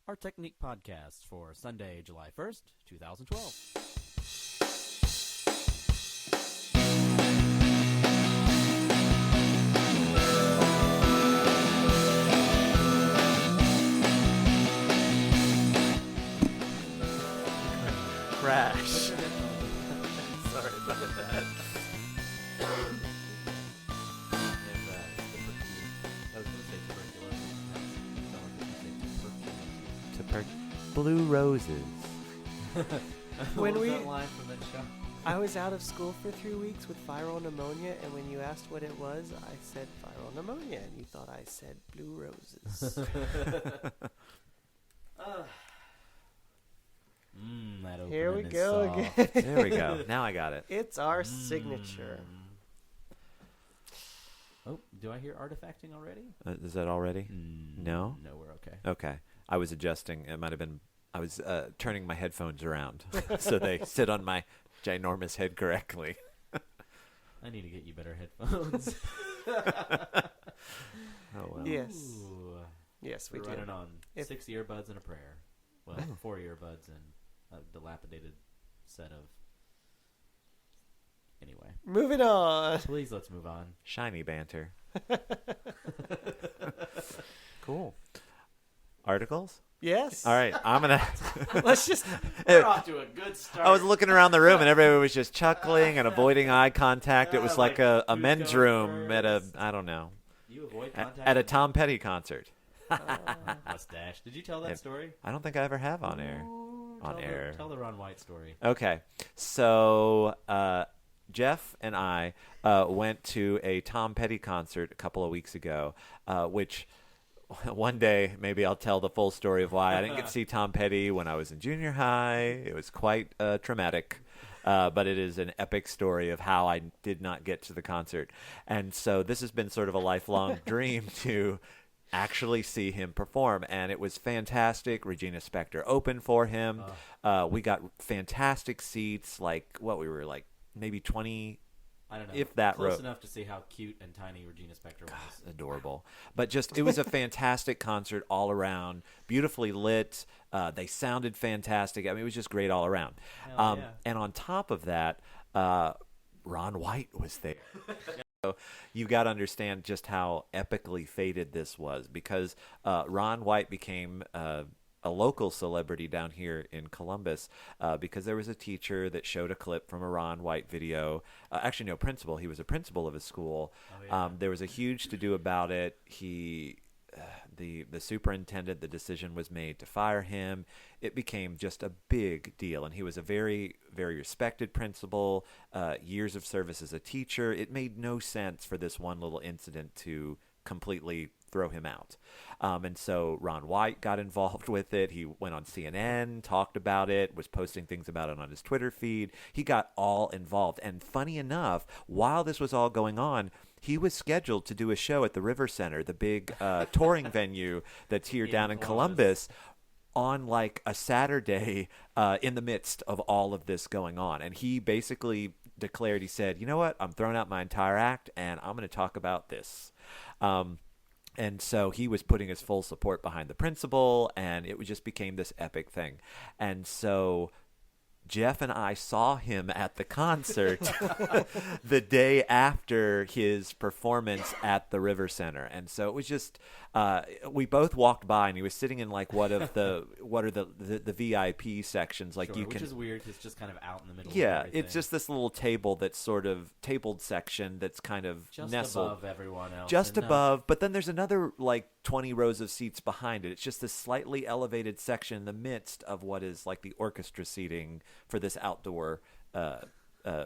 ArTechník podcast for Sunday, July 1st, 2012. Crash. Sorry about that. Blue roses. When What was we- that line from that show? I was out of school for 3 weeks with viral pneumonia, and when you asked what it was, I said viral pneumonia, and you thought I said blue roses. That Here we opening is go soft. again. There we go. Now I got it. It's our signature. Oh, do I hear artifacting already? Is that already? No? No, we're okay. Okay. I was adjusting. It might have been. I was turning my headphones around so they sit on my ginormous head correctly. I need to get you better headphones. Oh well. Yes. Ooh. Yes, we We're do. running on If- 6 earbuds and a prayer. Well, 4 earbuds and a dilapidated set of... Anyway, Moving on. please let's move on. Shiny banter. Cool. Articles? Yes. All right. I'm gonna. Let's just. We're off to a good start. I was looking around the room and everybody was just chuckling and avoiding eye contact. It was like a who's men's going room at a first? I don't know You avoid at, contact at a with Tom Petty concert. mustache. Did you tell that Yep. story? I don't think I ever have on air. Ooh, On tell air. Tell the Ron White story. Okay, so Jeff and I went to a Tom Petty concert a couple of weeks ago, which one day maybe I'll tell the full story of why I didn't get to see Tom Petty when I was in junior high. It was quite traumatic. But it is an epic story of how I did not get to the concert. And so this has been sort of a lifelong dream to actually see him perform. And it was fantastic. Regina Spektor opened for him. We got fantastic seats, we were maybe 20, I don't know. if that Close row. enough to see how cute and tiny Regina Spektor was. Adorable. But just, it was a fantastic concert all around, beautifully lit. They sounded fantastic. I mean, it was just great all around. Hell yeah. And on top of that, Ron White was there. So you got to understand just how epically fated this was, because Ron White became a local celebrity down here in Columbus because there was a teacher that showed a clip from a Ron White video. Actually, no, principal. He was a principal of his school. Oh, yeah. There was a huge to-do about it. The superintendent, the decision was made to fire him. It became just a big deal, and he was a very, very respected principal, years of service as a teacher. It made no sense for this one little incident to completely throw him out. And so Ron White got involved with it. He went on CNN, talked about it, was posting things about it on his Twitter feed. He got all involved. And funny enough, while this was all going on, he was scheduled to do a show at the River Center, the big touring venue that's here down in Columbus, on like a Saturday in the midst of all of this going on. And he basically declared, he said, you know what, I'm throwing out my entire act and I'm going to talk about this. And so he was putting his full support behind the principal, and it just became this epic thing. And so Jeff and I saw him at the concert the day after his performance at the River Center. And so it was just, we both walked by, and he was sitting in like what are the VIP sections, like Sure, you which can, is weird. It's just kind of out in the middle. yeah, of everything. it's just this little table that's sort of tabled section that's kind of just nestled above everyone else. just and, above, but then there's another like 20 rows of seats behind it. It's just this slightly elevated section in the midst of what is like the orchestra seating for this outdoor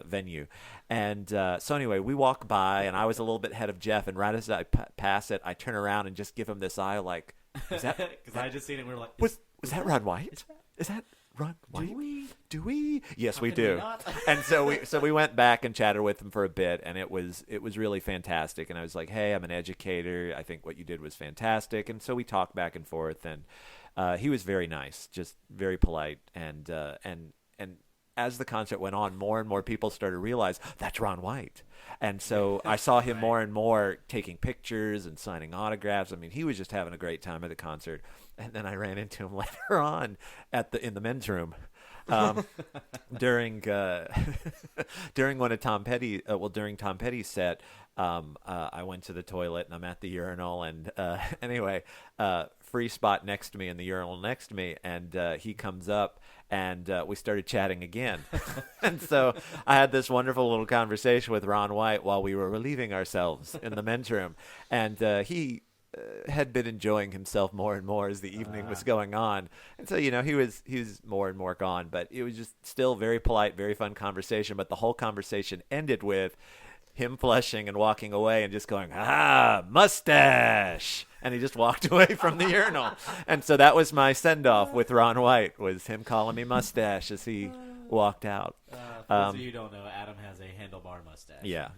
venue. And so anyway, we walk by, and I was a little bit ahead of Jeff, and right as I pass it, I turn around and just give him this eye like, is that, because I just seen it and we were like, was that Ron White? Is that Ron White? Do we? Yes, How we can we do. not? And so we went back and chatted with him for a bit, and it was really fantastic. And I was like, hey, I'm an educator. I think what you did was fantastic. And so we talked back and forth, and he was very nice, just very polite, and as the concert went on, more and more people started to realize that's Ron White. And so I saw him more and more taking pictures and signing autographs. I mean, he was just having a great time at the concert. And then I ran into him later on in the men's room. During one of Tom Petty, during Tom Petty's set, I went to the toilet and I'm at the urinal, and anyway, free spot next to me in the urinal next to me, and he comes up and we started chatting again, and so I had this wonderful little conversation with Ron White while we were relieving ourselves in the men's room, and he had been enjoying himself more and more as the evening was going on. And so, he was more and more gone, but it was just still very polite, very fun conversation. But the whole conversation ended with him flushing and walking away and just going, mustache. And he just walked away from the urinal. And so that was my send-off with Ron White, was him calling me mustache as he walked out. For those of you who don't know, Adam has a handlebar mustache. Yeah.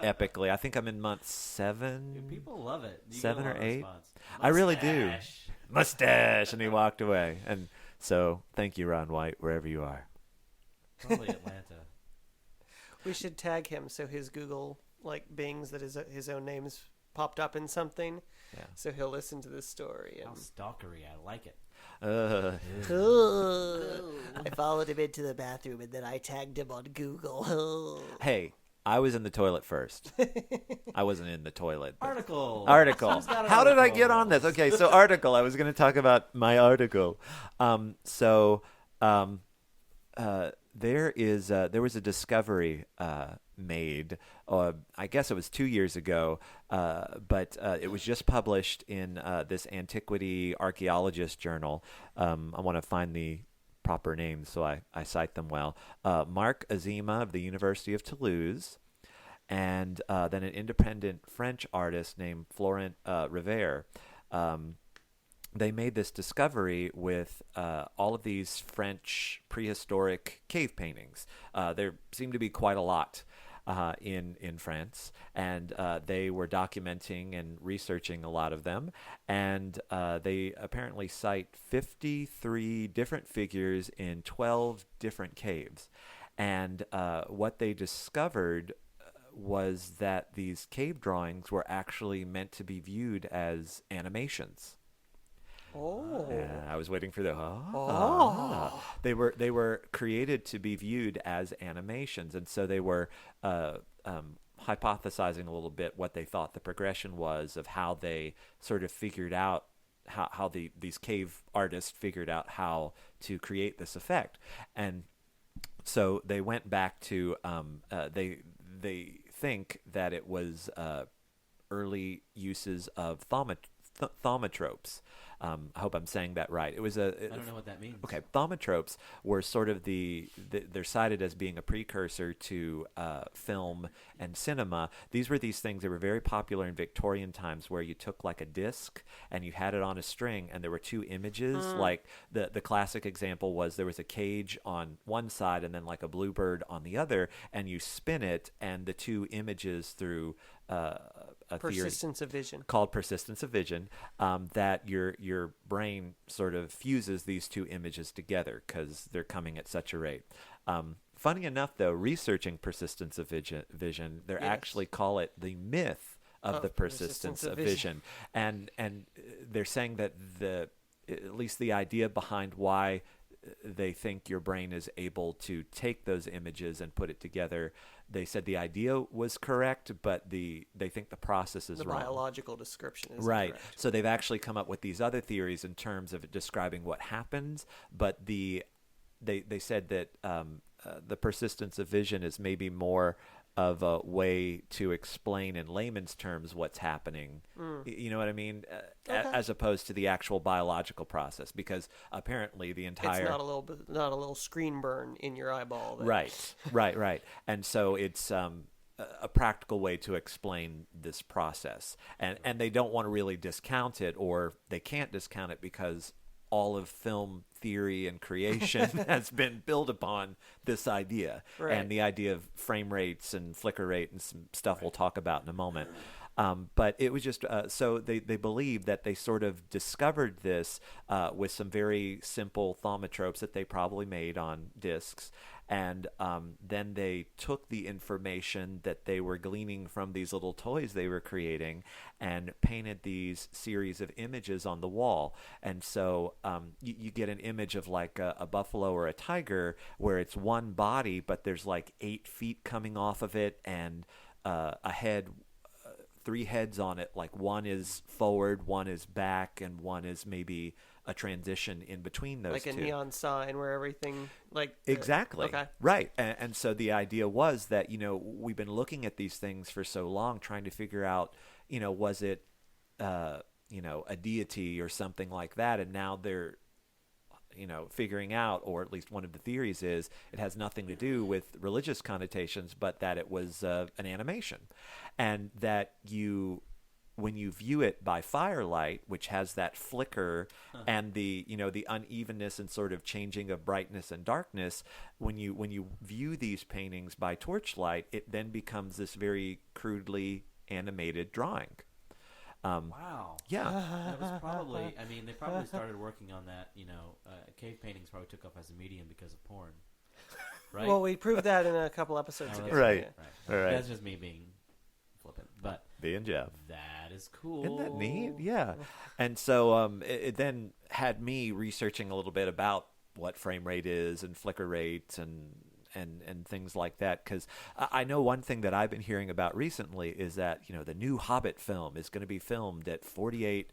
Epically. I think I'm in month 7. Dude, people love it. You 7 get a or lot of 8. response. I really do. Mustache. Mustache. And he walked away. And so thank you, Ron White, wherever you are. Probably Atlanta. We should tag him so his Google bings that his own name's popped up in something. Yeah. So he'll listen to this story. How stalkery. I like it. I followed him into the bathroom and then I tagged him on Google. Hey, I was in the toilet first. I wasn't in the toilet. Article. Article. How did I get on this? Okay, so article. I was going to talk about my article. There was a discovery made. I guess it was 2 years ago, but it was just published in this antiquity archaeologist journal. I want to find the proper names so I cite them well. Marc Azima of the University of Toulouse, and then an independent French artist named Florent Rivere. They made this discovery with all of these French prehistoric cave paintings. There seemed to be quite a lot in France, and they were documenting and researching a lot of them, and they apparently cite 53 different figures in 12 different caves. And what they discovered was that these cave drawings were actually meant to be viewed as animations. Oh. Yeah, I was waiting for the Oh. They were created to be viewed as animations, and so they were hypothesizing a little bit what they thought the progression was of how they sort of figured out how these cave artists figured out how to create this effect. And so they went back to they think that it was early uses of thaumatropes. I hope I'm saying that right. It was I don't know what that means. Okay, thaumatropes were sort of they're cited as being a precursor to film and cinema. These were these things that were very popular in Victorian times, where you took like a disc and you had it on a string, and there were two images. Like the classic example was there was a cage on one side and then like a bluebird on the other, and you spin it, and the two images through a Persistence theory of vision. called persistence of vision, that your brain sort of fuses these two images together because they're coming at such a rate. Funny enough, though, researching persistence of vision, they actually call it the myth of the persistence of vision. And they're saying that at least the idea behind why they think your brain is able to take those images and put it together, they said the idea was correct, but they think the process is wrong. The biological description is right. correct. So they've actually come up with these other theories in terms of describing what happens, but they said that the persistence of vision is maybe more of a way to explain in layman's terms what's happening. You know what I mean? As opposed to the actual biological process, because apparently the entire It's not a little screen burn in your eyeball. Right. And so it's a practical way to explain this process, and they don't want to really discount it, or they can't discount it because all of film theory and creation has been built upon this idea, and the idea of frame rates and flicker rate and some stuff we'll talk about in a moment. But it was just so they believe that they sort of discovered this with some very simple thaumatropes that they probably made on discs. And then they took the information that they were gleaning from these little toys they were creating and painted these series of images on the wall. And so you get an image of like a buffalo or a tiger where it's one body, but there's like 8 feet coming off of it and a head, 3 heads on it. Like one is forward, one is back, and one is maybe a transition in between those two. Like a neon sign where everything exactly. Okay. Right. And so the idea was that, we've been looking at these things for so long trying to figure out, was it, a deity or something like that. And now they're, figuring out, or at least one of the theories is it has nothing to do with religious connotations, but that it was an animation. And that when you view it by firelight, which has that flicker and the the unevenness and sort of changing of brightness and darkness, when you view these paintings by torchlight, it then becomes this very crudely animated drawing. Wow. Yeah. That was probably, they probably started working on that, cave paintings probably took off as a medium because of porn. Right? Well, we proved that in a couple episodes ago. Right. Yeah. Right. That's just me being flippant. But being Jeff. That is cool. Isn't that neat? Yeah. And so it then had me researching a little bit about what frame rate is and flicker rates and things like that, because I know one thing that I've been hearing about recently is that the new Hobbit film is going to be filmed at 48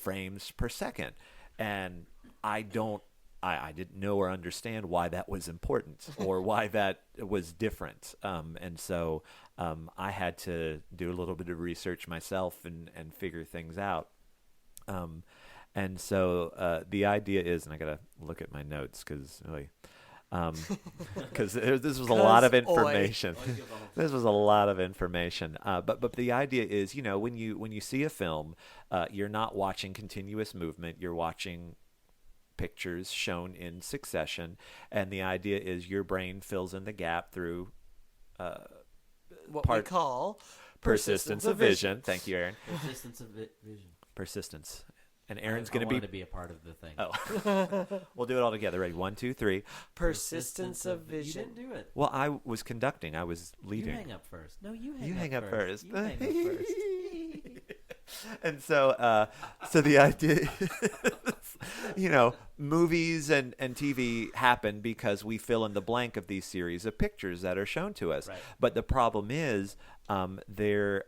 frames per second, and I didn't know or understand why that was important or why that was different, and so I had to do a little bit of research myself and figure things out. And so the idea is, and I gotta look at my notes because this was a lot of information. This was a lot of information. But the idea is, when you see a film, you're not watching continuous movement. You're watching pictures shown in succession, and the idea is your brain fills in the gap through what we call persistence of vision. Thank you, Aaron. Persistence of vision. Persistence. And Aaron's going to be a part of the thing. Oh, we'll do it all together. Ready? 1, 2, 3. Persistence of vision. You didn't do it. Well, I was conducting. I was leading. You hang up first. No, you hang You up hang up first. You hang up first. And so the idea is, movies and TV happen because we fill in the blank of these series of pictures that are shown to us. Right. But the problem is, the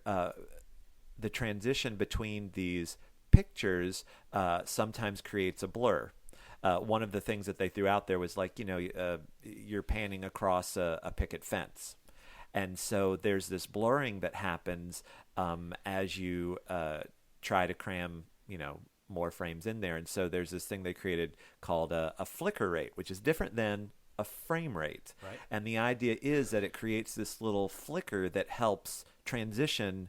transition between these pictures sometimes creates a blur. One of the things that they threw out there was like, you're panning across a picket fence. And so there's this blurring that happens as you try to cram, more frames in there. And so there's this thing they created called a flicker rate, which is different than a frame rate. Right. And the idea is that it creates this little flicker that helps transition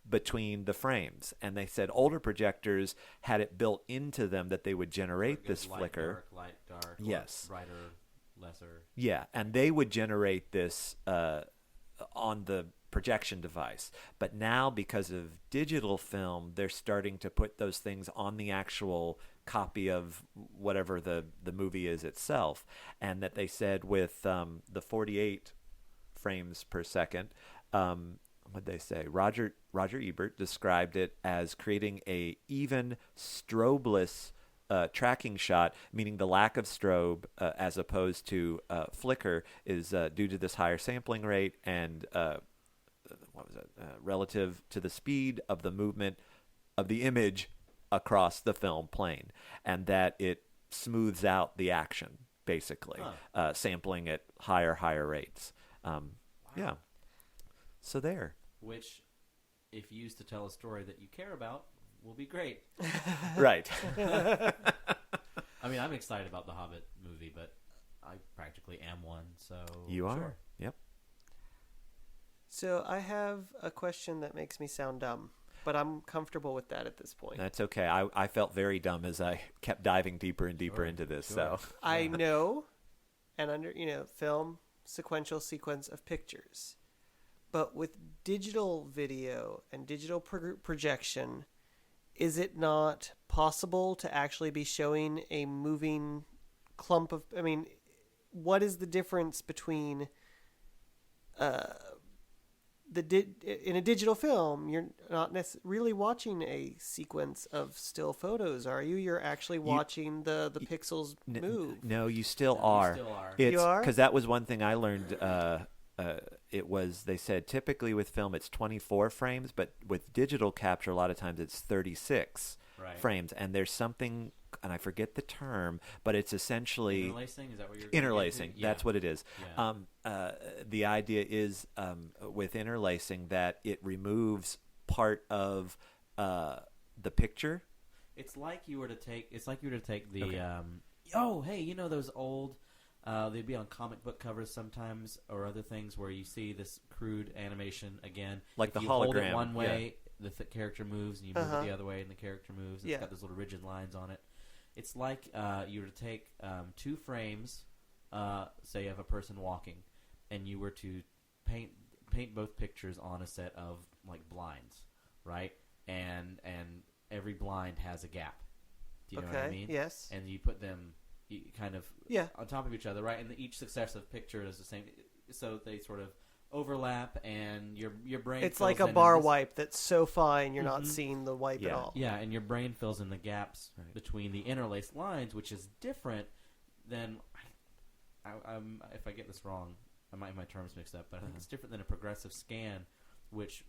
between the frames. And they said older projectors had it built into them that they would generate this flicker. Light, dark, yes. Brighter, lesser. Yeah, and they would generate this on the projection device. But now, because of digital film, they're starting to put those things on the actual copy of whatever the movie is itself. And that they said with the 48 frames per second, what'd they say? Roger Ebert described it as creating a even strobeless tracking shot, meaning the lack of strobe as opposed to flicker is due to this higher sampling rate and relative to the speed of the movement of the image across the film plane, and that it smooths out the action basically, sampling at higher rates. Wow. Yeah. So there. Which, if used to tell a story that you care about, will be great. Right. I'm excited about the Hobbit movie, but I practically am one, so... You are? Sure. Yep. So I have a question that makes me sound dumb, but I'm comfortable with that at this point. That's okay. I felt very dumb as I kept diving deeper and deeper into this. Sure. So I know, and under film, sequential sequence of pictures. But with digital video and digital projection, is it not possible to actually be showing a moving clump of... I mean, what is the difference between... in a digital film, you're not really watching a sequence of still photos, are you? You're actually watching the pixels move. No, you still are. You still are. You are? Because that was one thing I learned. They said typically with film it's 24 frames, but with digital capture a lot of times it's 36 frames. And there's something, and I forget the term, but it's essentially interlacing. Is that what you're interlacing? Yeah. That's what it is. Yeah. The idea is with interlacing that it removes part of the picture. It's like you were to take the Okay. hey, you know those old they'd be on comic book covers sometimes or other things where you see this crude animation again. Like if the you hologram. hold it one way, the character moves, and you move Uh-huh. it the other way, and the character moves. It's got those little rigid lines on it. It's like you were to take 2 frames, say you have a person walking, and you were to paint both pictures on a set of like blinds, right? And every blind has a gap. Do you know what I mean? Yes. And you put them kind of on top of each other, right? And each successive picture is the same, so they sort of overlap, and your brain. It's fills like a in bar this, wipe that's so fine you're not seeing the wipe at all. Yeah, and your brain fills in the gaps between the interlaced lines, which is different than. If I get this wrong, I might have my terms mixed up, but I think it's different than a progressive scan, which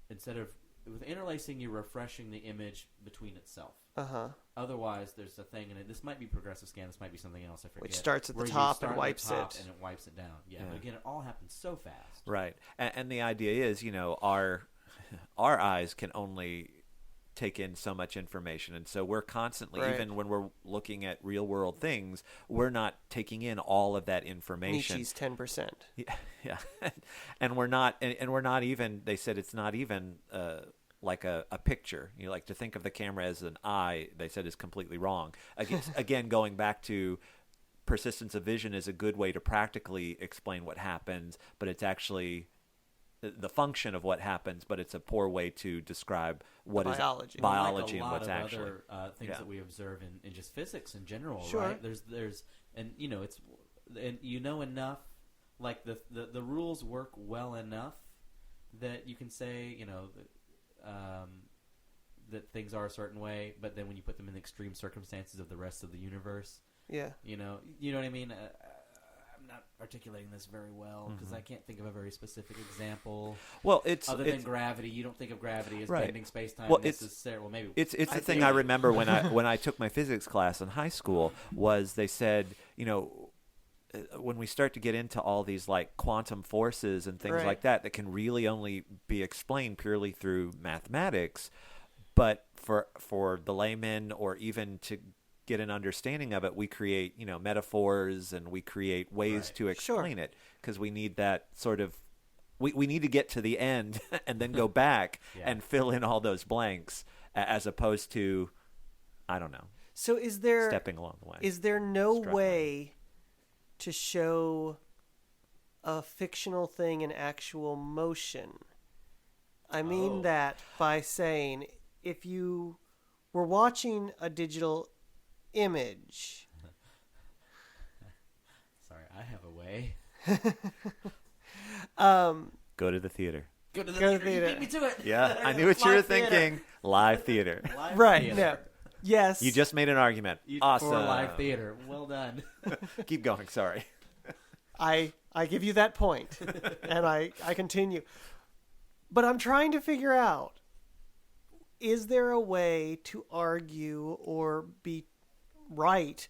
instead of with interlacing, you're refreshing the image between itself. Otherwise, there's a thing, and this might be progressive scan. This might be something else. I forget. Which starts at the where you top start and at the wipes top it. and it wipes it down. Yeah, but again, it all happens so fast. Right. And the idea is, our eyes can only take in so much information, and so we're constantly, even when we're looking at real world things, we're not taking in all of that information. Nietzsche's 10%. Yeah. And we're not even, they said it's not even like a picture. You like to think of the camera as an eye, they said is completely wrong. Again, going back to persistence of vision is a good way to practically explain what happens, but it's actually the function of what happens, but it's a poor way to describe what is biology like and what's actually. Other things that we observe in just physics in general, Sure. right? There's and it's and enough, like the rules work well enough that you can say that things are a certain way, but then when you put them in the extreme circumstances of the rest of the universe, you know what I mean. I'm not articulating this very well because I can't think of a very specific example. Well, other than gravity, you don't think of gravity as bending space-time well, necessarily. Well, maybe it's the thing I remember when I took my physics class in high school was they said, when we start to get into all these like quantum forces and things like that can really only be explained purely through mathematics, but for the layman or even to get an understanding of it, we create metaphors and we create ways to explain it, because we need that sort of we need to get to the end and then go back and fill in all those blanks, as opposed to, I don't know. So is there stepping along the way? Is there no way to show a fictional thing in actual motion? I mean that by saying, if you were watching a digital image. Sorry, I have a way. Go to the theater. Go to the theater. You beat me to it. Yeah, I knew what you were thinking. Live theater. Right. Theater. No. Yes. You just made an argument. Awesome. For live theater. Well done. Keep going. Sorry. I give you that point, and I continue. But I'm trying to figure out, is there a way to argue or be right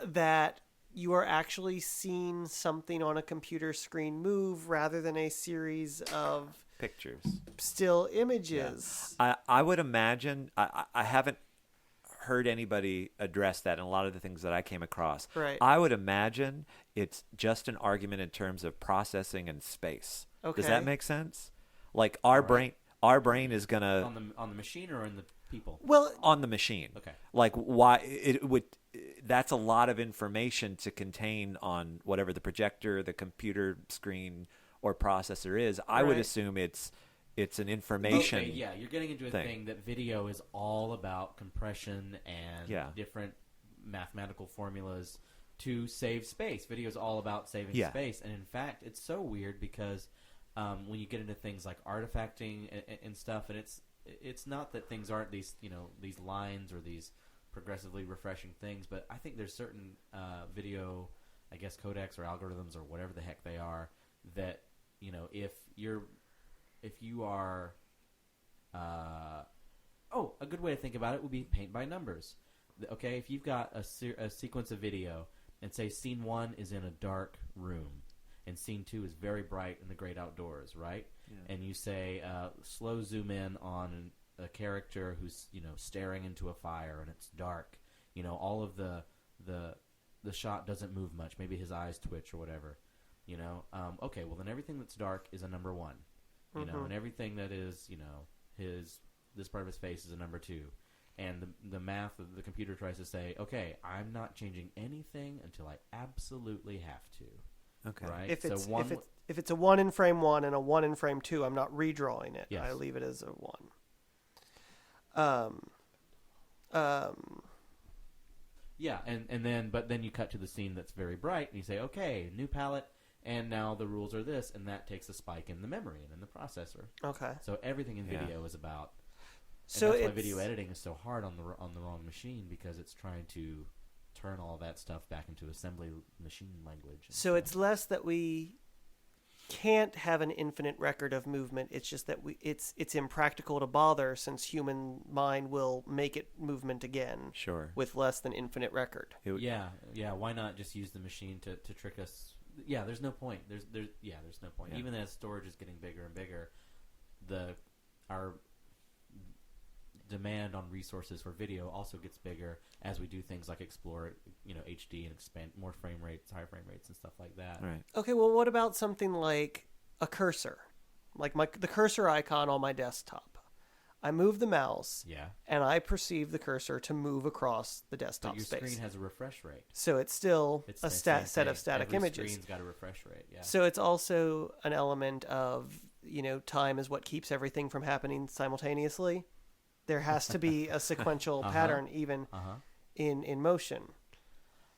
that you are actually seeing something on a computer screen move rather than a series of pictures, still images? Yeah. I would imagine, I haven't heard anybody address that in a lot of the things that I came across. Right. I would imagine it's just an argument in terms of processing and space. Okay. Does that make sense? Like our brain is gonna on the machine or in the people? Well, on the machine. Okay. Like why it would? That's a lot of information to contain on whatever the projector, the computer screen, or processor is. I would Right. assume it's an information. Okay, yeah, you're getting into a thing that video is all about compression and different mathematical formulas to save space. Video is all about saving space, and in fact, it's so weird because when you get into things like artifacting and stuff, and it's not that things aren't these these lines or these progressively refreshing things, but I think there's certain video, I guess, codecs or algorithms or whatever the heck they are that if you are a good way to think about it would be paint by numbers. Okay, if you've got a sequence of video and say scene 1 is in a dark room and scene 2 is very bright in the great outdoors, right? Yeah. And you say slow zoom in on a character who's staring into a fire and it's dark. All of the shot doesn't move much. Maybe his eyes twitch or whatever. Okay, well then everything that's dark is a number 1. And everything that is this part of his face is a number 2. And the math of the computer tries to say, okay, I'm not changing anything until I absolutely have to. Okay. Right? If it's a 1 in frame 1 and a 1 in frame 2, I'm not redrawing it. Yes. I leave it as a 1. Yeah, but then you cut to the scene that's very bright and you say, okay, new palette, and now the rules are this, and that takes a spike in the memory and in the processor. Okay. So everything in video is about. So that's why video editing is so hard on the wrong machine, because it's trying to turn all that stuff back into assembly machine language. So it's less that we can't have an infinite record of movement. It's just that it's impractical to bother, since human mind will make it movement again. Sure. With less than infinite record. Yeah. Why not just use the machine to trick us? Yeah, there's no point. There's no point. Yeah. Even as storage is getting bigger and bigger, our demand on resources for video also gets bigger as we do things like explore HD and expand more frame rates, higher frame rates, and stuff like that. Right. Okay, well, what about something like a cursor, like the cursor icon on my desktop? I move the mouse, and I perceive the cursor to move across the desktop space. But your screen has a refresh rate, so it's still a set of static images. Every screen's got a refresh rate. Yeah. So it's also an element of time is what keeps everything from happening simultaneously. There has to be a sequential pattern, even in motion.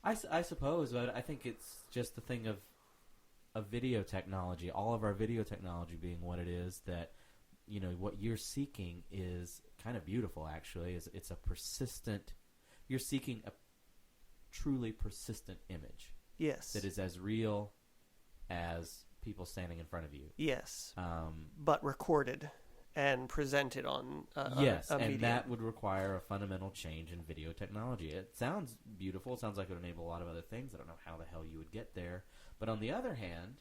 I suppose, but I think it's just the thing of video technology. All of our video technology being what it is, that what you're seeking is kind of beautiful. Actually, it's a persistent. You're seeking a truly persistent image. Yes. That is as real as people standing in front of you. Yes. But recorded and presented on a medium. And that would require a fundamental change in video technology. It sounds beautiful. It sounds like it would enable a lot of other things. I don't know how the hell you would get there. But on the other hand,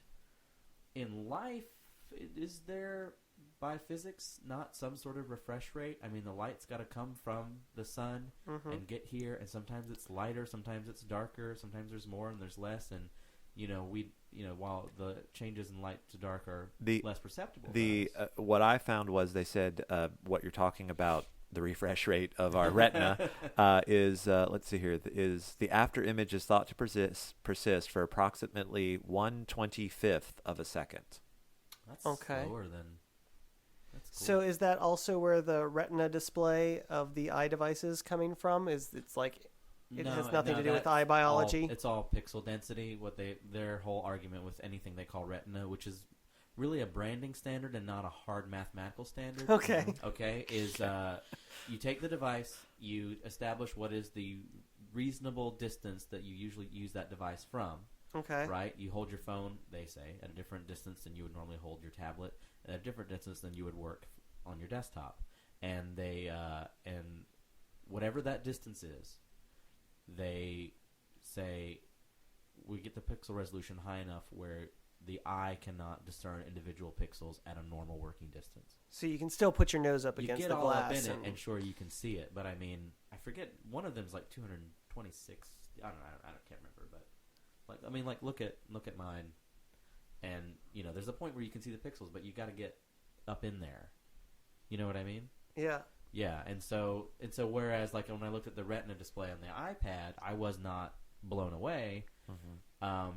in life, is there, by physics, not some sort of refresh rate? I mean, the light's got to come from the sun and get here, and sometimes it's lighter, sometimes it's darker, sometimes there's more and there's less, and while the changes in light to dark are less perceptible. What I found was they said what you're talking about, the refresh rate of our retina, is let's see here, is the after image is thought to persist for approximately 1/25th of a second. That's slower than. That's cool. So is that also where the retina display of the eye device is coming from? It's like. It has nothing to do with eye biology. It's all pixel density. Their whole argument with anything they call retina, which is really a branding standard and not a hard mathematical standard. Okay. Okay, is you take the device, you establish what is the reasonable distance that you usually use that device from. Okay. Right? You hold your phone, they say, at a different distance than you would normally hold your tablet, at a different distance than you would work on your desktop. And they and whatever that distance is, they say we get the pixel resolution high enough where the eye cannot discern individual pixels at a normal working distance. So you can still put your nose up against the glass. You get all up in it, and sure, you can see it. But I mean, I forget, one of them is like 226. I can't remember. But look at mine, and there's a point where you can see the pixels, but you got to get up in there. You know what I mean? Yeah. Yeah, and so whereas like when I looked at the Retina display on the iPad, I was not blown away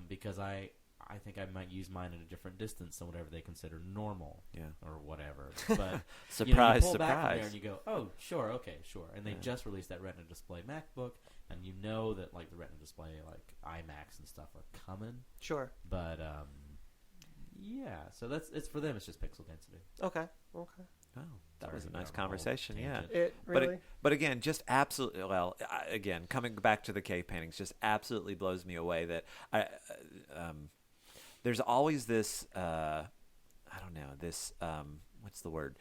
because I I think I might use mine at a different distance than whatever they consider normal, Yeah. or whatever. But Surprise, you pull back from surprise. there and you go, oh, sure, okay, sure. And they Yeah. just released that Retina display MacBook, and you know that like the Retina display, like iMacs and stuff, are coming. Sure. But yeah, so it's for them. It's just pixel density. Okay. Oh, that Sorry was a to nice go on a whole conversation. Yeah. tangent. It really. But again, just absolutely. Well, again, coming back to the cave paintings, just absolutely blows me away that there's always this. I don't know this. What's the word?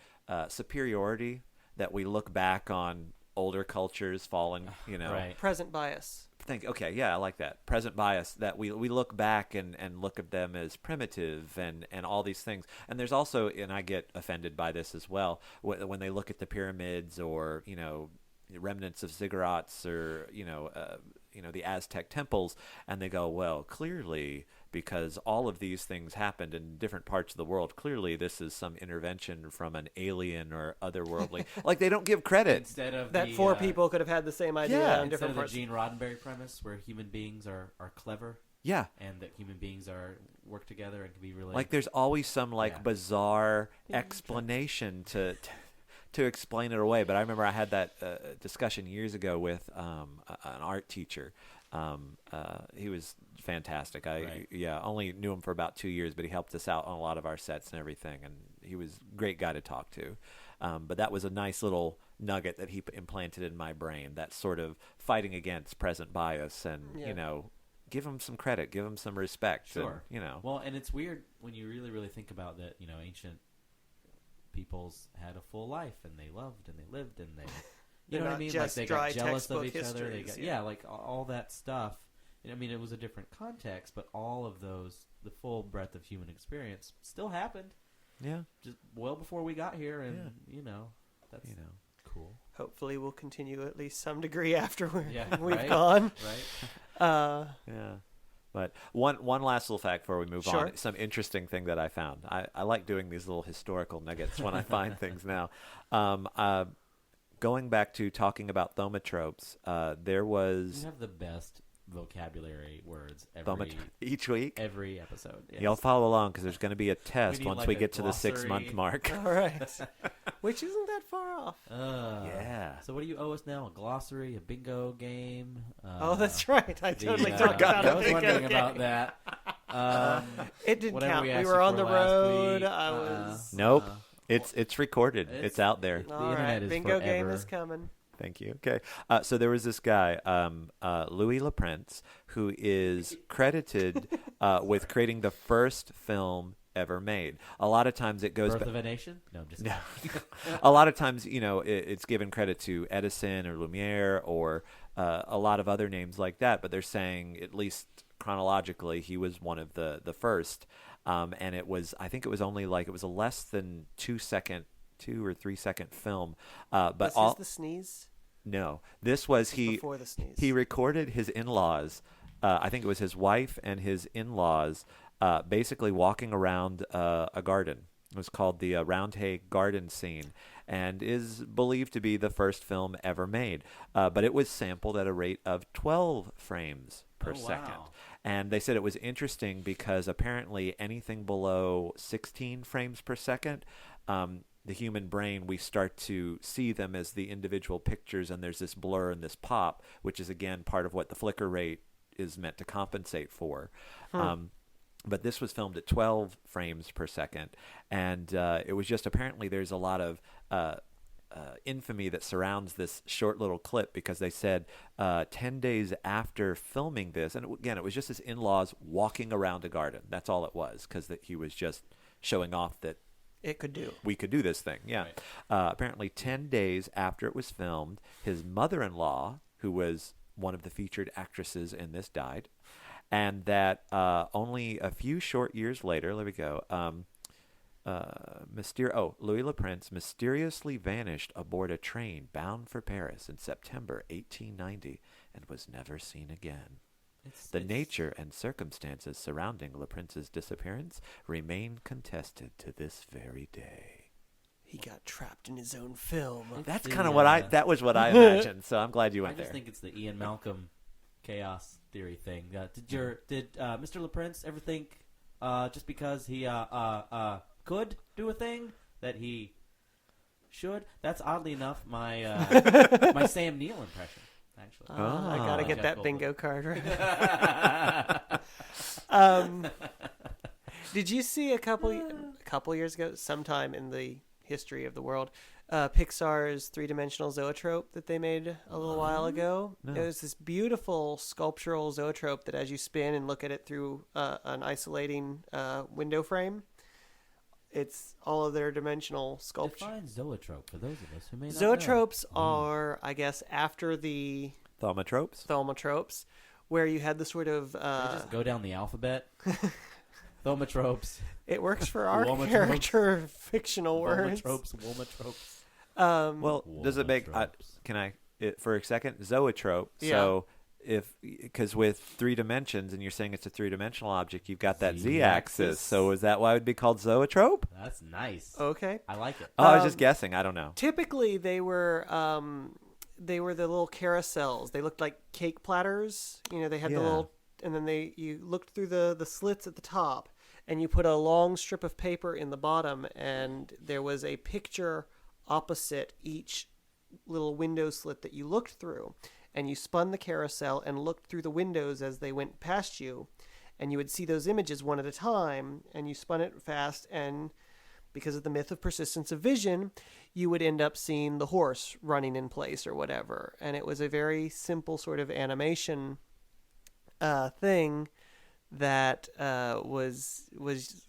Superiority that we look back on older cultures fallen. Right. Present bias. Okay, yeah, I like that. Present bias, that we look back and look at them as primitive and all these things. And there's also, and I get offended by this as well, when they look at the pyramids or, remnants of ziggurats or, the Aztec temples, and they go, well, clearly, because all of these things happened in different parts of the world, clearly this is some intervention from an alien or otherworldly. Like, they don't give credit. Instead of That four people could have had the same idea Yeah. on instead different of the parts. Gene Roddenberry premise, where human beings are clever Yeah. and that human beings work together and can be really Like, there's always some, Yeah. bizarre explanation to explain it away. But I remember I had that discussion years ago with an art teacher. He was fantastic. Right. Only knew him for about 2 years, but he helped us out on a lot of our sets and everything, and he was a great guy to talk to. But that was a nice little nugget that he implanted in my brain, that sort of fighting against present bias and, Yeah. give him some credit, give him some respect. Sure. And, Well, and it's weird when you really, really think about that. Ancient peoples had a full life, and they loved, and they lived, and they, They're know what I not mean? just Like they dry got jealous of textbook each other. They histories, got yeah. like all that stuff. I mean, it was a different context, but all of those, the full breadth of human experience, still happened. yeah, Just well before we got here, and that's cool. Hopefully, we'll continue at least some degree after we've right? gone. Right. yeah. But one last little fact before we move Sure. on. Some interesting thing that I found. I like doing these little historical nuggets when I find things now. Going back to talking about thaumatropes, there was You have the best vocabulary words each week. every episode. Yes. Y'all follow along because there's going to be a test need, once like, we a get to the glossary. 6-month mark. All right. Which isn't that far off. Yeah. So what do you owe us now? A glossary, a bingo game? Oh, that's right. I totally the, talked about I it. was wondering about that. It didn't whatever count. we We asked were you on for the last road. week. I was. Nope. It's recorded. It's- It's out there. The All internet right. is Bingo game forever. is coming. Thank you. Okay. So there was this guy, Louis LaPrince, who is credited with creating the first film ever made. A lot of times it goes Birth back. of a Nation? No, I'm just No. A lot of times, it's given credit to Edison or Lumiere or a lot of other names like that, but they're saying, at least chronologically, he was one of the first. And I think it was only it was a less than 2 or 3 second film. But Was this the sneeze? No, this was Before the sneeze. he recorded his in-laws. I think it was his wife and his in-laws basically walking around a garden. It was called the Roundhay Garden Scene and is believed to be the first film ever made. But it was sampled at a rate of 12 frames per second. Wow. And they said it was interesting because apparently anything below 16 frames per second, the human brain, we start to see them as the individual pictures, and there's this blur and this pop, which is, again, part of what the flicker rate is meant to compensate for. But this was filmed at 12 frames per second, and it was just apparently there's a lot of infamy that surrounds this short little clip because they said 10 days after filming this, and again, it was just his in-laws walking around a garden. That's all it was, because he was just showing off that It could do. we could do this thing. Yeah. Right. Apparently 10 days after it was filmed, his mother-in-law, who was one of the featured actresses in this, died. And that only a few short years later, there we go, Louis LaPrince mysteriously vanished aboard a train bound for Paris in September 1890 and was never seen again. The nature and circumstances surrounding LaPrince's disappearance remain contested to this very day. He got trapped in his own film. That's the, kind of that was what I imagined. So I'm glad you I went just there. think it's the Ian Malcolm chaos theory thing. Did Mr. LaPrince ever think just because he could do a thing that he should. That's oddly enough my my Sam Neill impression. Actually, I gotta get Jeff that Goldblum. bingo card right. Did you see a couple years ago, sometime in the history of the world, Pixar's three-dimensional zoetrope that they made a little while ago? No. It was this beautiful sculptural zoetrope that, as you spin and look at it through an isolating window frame, it's all of their dimensional sculpture. Define zoetrope for those of us who may not know. Zoetropes are, I guess, after the Thaumatropes? thaumatropes, where you had the sort of They just go down the alphabet. Thaumatropes. it works for our Womatropes. character fictional words. Womatropes. Womatropes. Well, does it make... for a second, zoetrope. Yeah. So, because with 3 dimensions, and you're saying it's a 3-dimensional object, you've got that Z-axis. z-axis. So is that why it would be called zoetrope? That's nice. Okay. I like it. Oh, I was just guessing. I don't know. Typically, they were the little carousels. They looked like cake platters. You know, they had the Yeah. little, and then you looked through the slits at the top, and you put a long strip of paper in the bottom, and there was a picture opposite each little window slit that you looked through, and you spun the carousel and looked through the windows as they went past you, and you would see those images one at a time, and you spun it fast, and because of the myth of persistence of vision, you would end up seeing the horse running in place or whatever. And it was a very simple sort of animation thing that was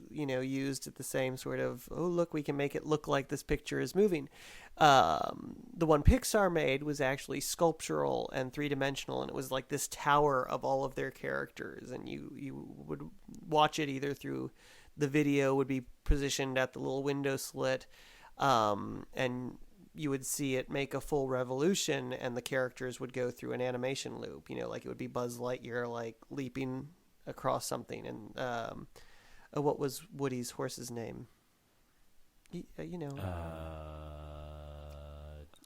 used at the same sort of, oh, look, we can make it look like this picture is moving. The one Pixar made was actually sculptural and 3-dimensional, and it was like this tower of all of their characters, and you would watch it either through the video would be positioned at the little window slit, and you would see it make a full revolution, and the characters would go through an animation loop, like it would be Buzz Lightyear like leaping across something. And what was Woody's horse's name?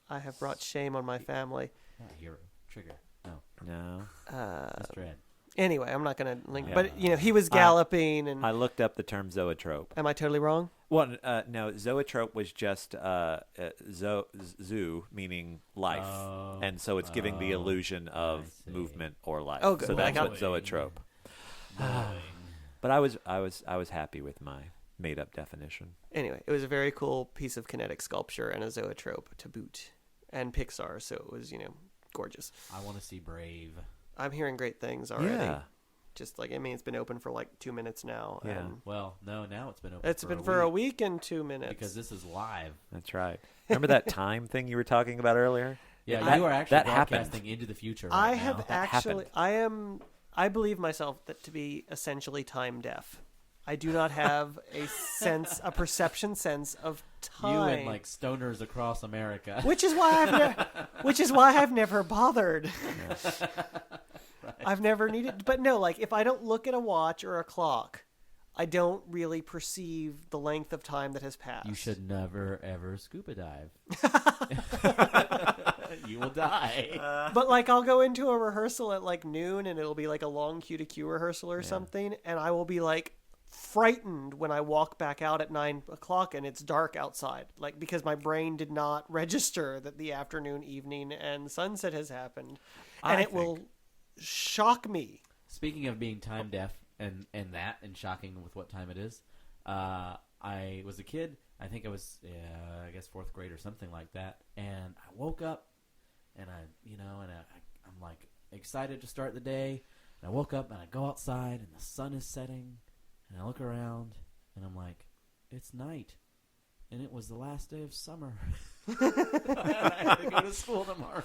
I have brought shame on my family. Not Hero. Trigger. No. No. Mr. Ed. Anyway, I'm not going to link, Yeah. but he was galloping, and I looked up the term zoetrope. am I totally wrong? Well, no, zoetrope was just zoo, meaning life, Oh. and so it's giving the illusion of I see. movement or life. Oh, good. So Well, I that's got what zoetrope. Knowing. But I was happy with my made up definition. Anyway, it was a very cool piece of kinetic sculpture and a zoetrope to boot, and Pixar, so it was gorgeous. I want to see Brave. I'm hearing great things already. Yeah. Just like, it's been open for like 2 minutes now. Yeah. And Well, no, now it's been open. it's been for a week and 2 minutes. because this is live. That's right. Remember that time thing you were talking about earlier? Yeah, That- you are actually that happened. broadcasting into the future. I Right have now. actually, happened. I believe myself to be essentially time deaf. I do not have a perception sense of time. You and like stoners across America. which is why I've never bothered. I've never needed, but no, like if I don't look at a watch or a clock, I don't really perceive the length of time that has passed. You should never ever scuba dive. You will die. But like I'll go into a rehearsal at like noon, and it'll be like a long Q to Q rehearsal or something, and I will be like frightened when I walk back out at 9 o'clock and it's dark outside, like because my brain did not register that the afternoon, evening, and sunset has happened, and it will shock me. Speaking of being time deaf and shocking with what time it is, I was a kid. I think I was, I guess 4th grade or something like that. And I woke up, and I'm like excited to start the day. And I woke up and I go outside, and the sun is setting, and I look around, and I'm like, it's night, and it was the last day of summer. I have to go to school tomorrow.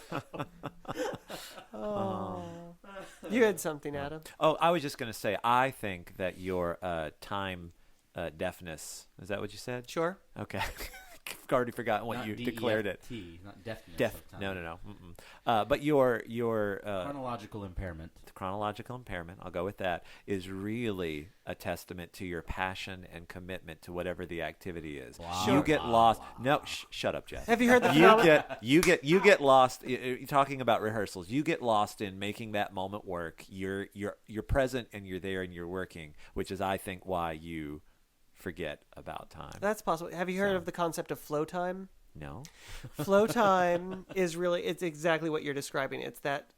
Oh, you had something, Adam. Oh, I was just going to say, I think that your time deafness, is that what you said? Sure. Okay. I've already forgotten what Not you declared it. DEFT, not deafness. Deaf. of time. No. But your Chronological impairment. chronological impairment, I'll go with that, is really a testament to your passion and commitment to whatever the activity is. Wow. You Sure. get lost. No, shut up, Jeff. Have you heard the you get lost. You're talking about rehearsals. You get lost in making that moment work. You're present and you're there and you're working, which is, I think, why you forget about time. That's possible. Have you heard of the concept of flow time? No. Flow time is really, it's exactly what you're describing. It's that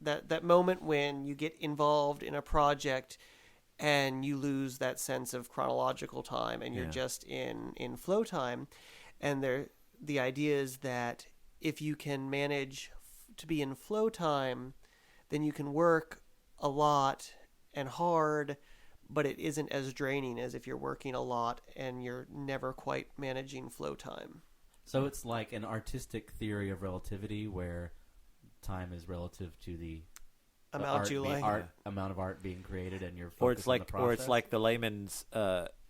that moment when you get involved in a project and you lose that sense of chronological time and you're just in flow time. And the idea is that if you can manage to be in flow time, then you can work a lot and hard, but it isn't as draining as if you're working a lot and you're never quite managing flow time. So it's like an artistic theory of relativity where time is relative to the Amount you like. amount of art being created, and you're Or it's focused on the process. or it's like the layman's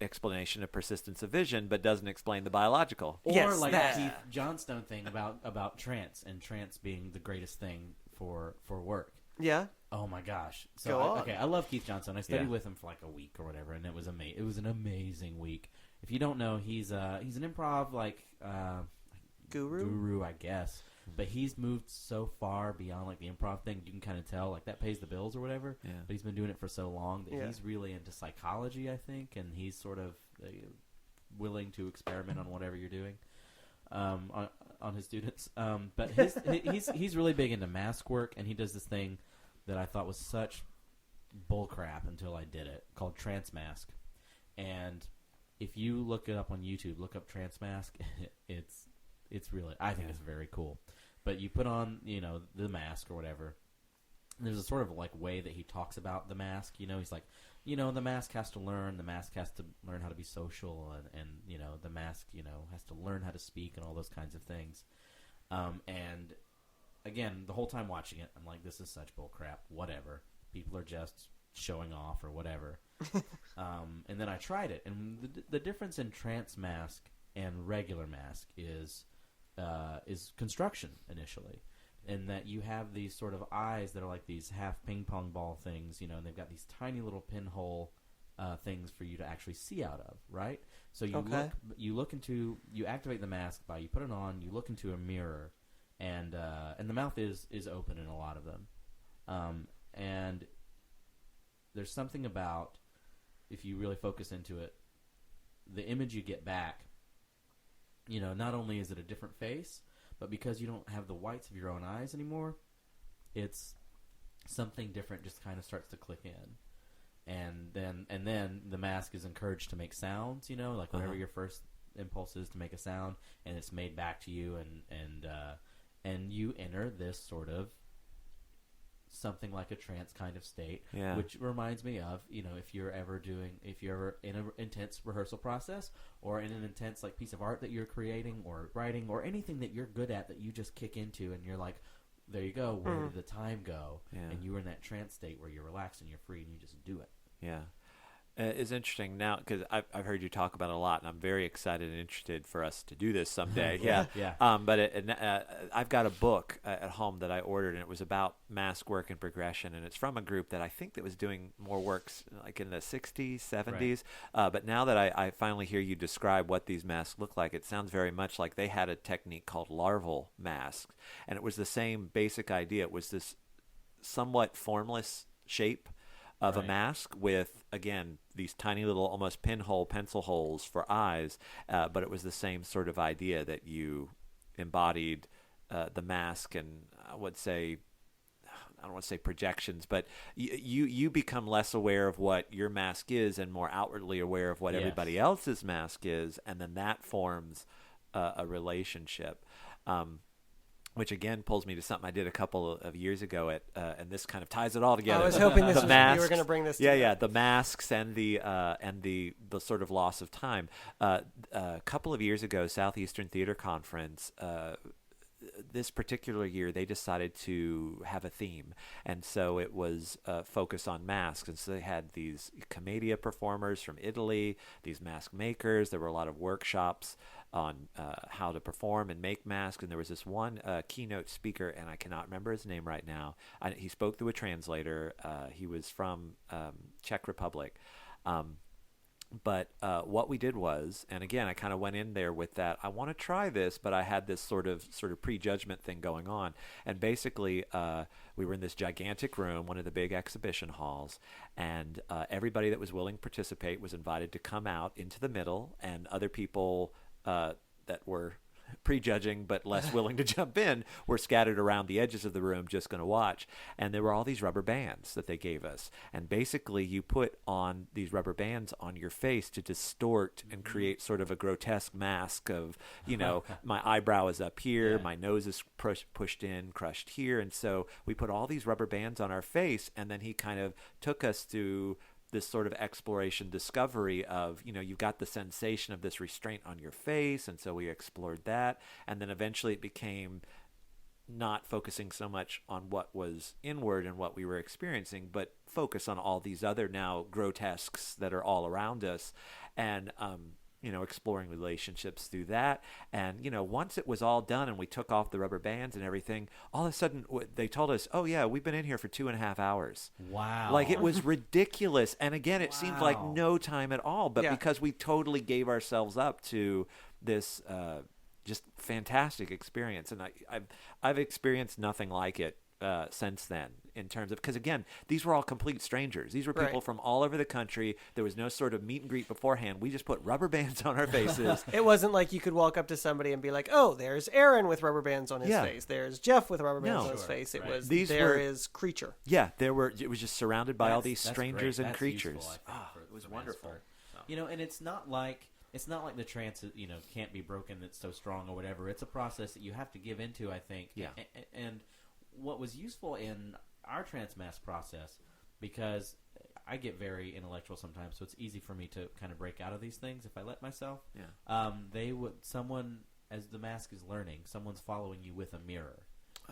explanation of persistence of vision, but doesn't explain the biological. Or Yes, like that. the Keith Johnstone thing about trance, and trance being the greatest thing for work. Yeah? Oh my gosh! So Go on. I love Keith Johnstone. I studied Yeah. with him for like a week or whatever, and it was It was an amazing week. If you don't know, he's an improv guru, I guess. But he's moved so far beyond like the improv thing. You can kind of tell like that pays the bills or whatever. Yeah. But he's been doing it for so long that Yeah. he's really into psychology, I think, and he's sort of willing to experiment on whatever you're doing on his students. But he's really big into mask work, and he does this thing that I thought was such bullcrap until I did it, called trance mask. And if you look it up on YouTube, look up trance mask. It's really, I think it's very cool. But you put on, the mask or whatever. There's a sort of like way that he talks about the mask. He's like, the mask has to learn. The mask has to learn how to be social, and the mask, has to learn how to speak and all those kinds of things. And again, the whole time watching it, I'm like, this is such bull crap. Whatever. People are just showing off or whatever. And then I tried it, and the difference in trance mask and regular mask is construction initially, in that you have these sort of eyes that are like these half ping pong ball things, and they've got these tiny little pinhole things for you to actually see out of, right? So you activate the mask by, you put it on, you look into a mirror, and the mouth is open in a lot of them, and there's something about, if you really focus into it, the image you get back. Not only is it a different face, but because you don't have the whites of your own eyes anymore, it's something different just kind of starts to click in. And then the mask is encouraged to make sounds, like whatever your first impulse is to make a sound, and it's made back to you, and you enter this sort of something like a trance kind of state, which reminds me of, if you're ever in an intense rehearsal process, or in an intense like piece of art that you're creating or writing, or anything that you're good at that you just kick into, and you're like, there you go, where did the time go? And you were in that trance state where you're relaxed and you're free and you just do it. Yeah. It's interesting now, because I've heard you talk about it a lot, and I'm very excited and interested for us to do this someday. Yeah. But I've got a book at home that I ordered, and it was about mask work and progression, and it's from a group that I think that was doing more works like in the 60s, 70s. Right. But now that I finally hear you describe what these masks look like, it sounds very much like they had a technique called larval masks, and it was the same basic idea. It was this somewhat formless shape of a mask with, again, these tiny little almost pinhole pencil holes for eyes, but it was the same sort of idea that you embodied the mask, and I don't want to say projections, but you become less aware of what your mask is and more outwardly aware of what everybody else's mask is, and then that forms a relationship. Which again pulls me to something I did a couple of years ago and this kind of ties it all together. I was hoping you were going to bring this. The masks and the sort of loss of time. A couple of years ago, Southeastern Theater Conference. This particular year, they decided to have a theme, and so it was focus on masks. And so they had these commedia performers from Italy, these mask makers. There were a lot of workshops how to perform and make masks. And there was this one keynote speaker, and I cannot remember his name right now. He spoke through a translator. He was from Czech Republic. But what we did was, and again, I kind of went in there with that, I want to try this, but I had this sort of prejudgment thing going on. And basically, we were in this gigantic room, one of the big exhibition halls, and everybody that was willing to participate was invited to come out into the middle, and other people that were prejudging but less willing to jump in were scattered around the edges of the room just going to watch. And there were all these rubber bands that they gave us, and basically you put on these rubber bands on your face to distort and create sort of a grotesque mask of, my eyebrow is up here, my nose is pushed in, crushed here. And so we put all these rubber bands on our face, and then he kind of took us through this sort of exploration discovery of, you've got the sensation of this restraint on your face. And so we explored that. And then eventually it became not focusing so much on what was inward and what we were experiencing, but focus on all these other now grotesques that are all around us. And, exploring relationships through that. And, once it was all done and we took off the rubber bands and everything, all of a sudden they told us, oh yeah, we've been in here for 2.5 hours. Wow. Like, it was ridiculous. And again, it seemed like no time at all, but Yeah. because we totally gave ourselves up to this, just fantastic experience. And I've experienced nothing like it since then, in terms of, because again, these were all complete strangers. These were people Right. from all over the country. There was no sort of meet and greet beforehand. We just put rubber bands on our faces. It wasn't like you could walk up to somebody and be like, "Oh, there's Aaron with rubber bands on his Yeah. face. There's Jeff with rubber bands No. on his Sure, face." It right. was These there were- is creature. Yeah, it was just surrounded by all these That's strangers great. and That's creatures. useful, I think, It was for wonderful. Masport. And it's not like the trance, can't be broken. That's so strong or whatever. It's a process that you have to give into, I think. Yeah. And what was useful in our trance mask process, because I get very intellectual sometimes, so it's easy for me to kind of break out of these things if I let myself. Yeah. Someone, as the mask is learning, someone's following you with a mirror.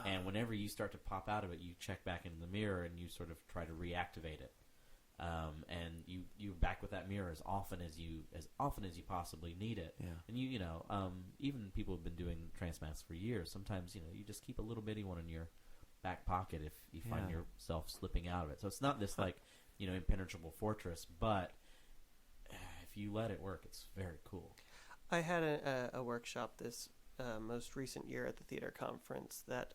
And whenever you start to pop out of it, you check back into the mirror and you sort of try to reactivate it. And you're back with that mirror as often as you possibly need it. Yeah. And even people have been doing trance masks for years. Sometimes you just keep a little bitty one in your back pocket if you find Yeah. yourself slipping out of it. So it's not this impenetrable fortress, but if you let it work, it's very cool. I had a workshop this most recent year at the theater conference that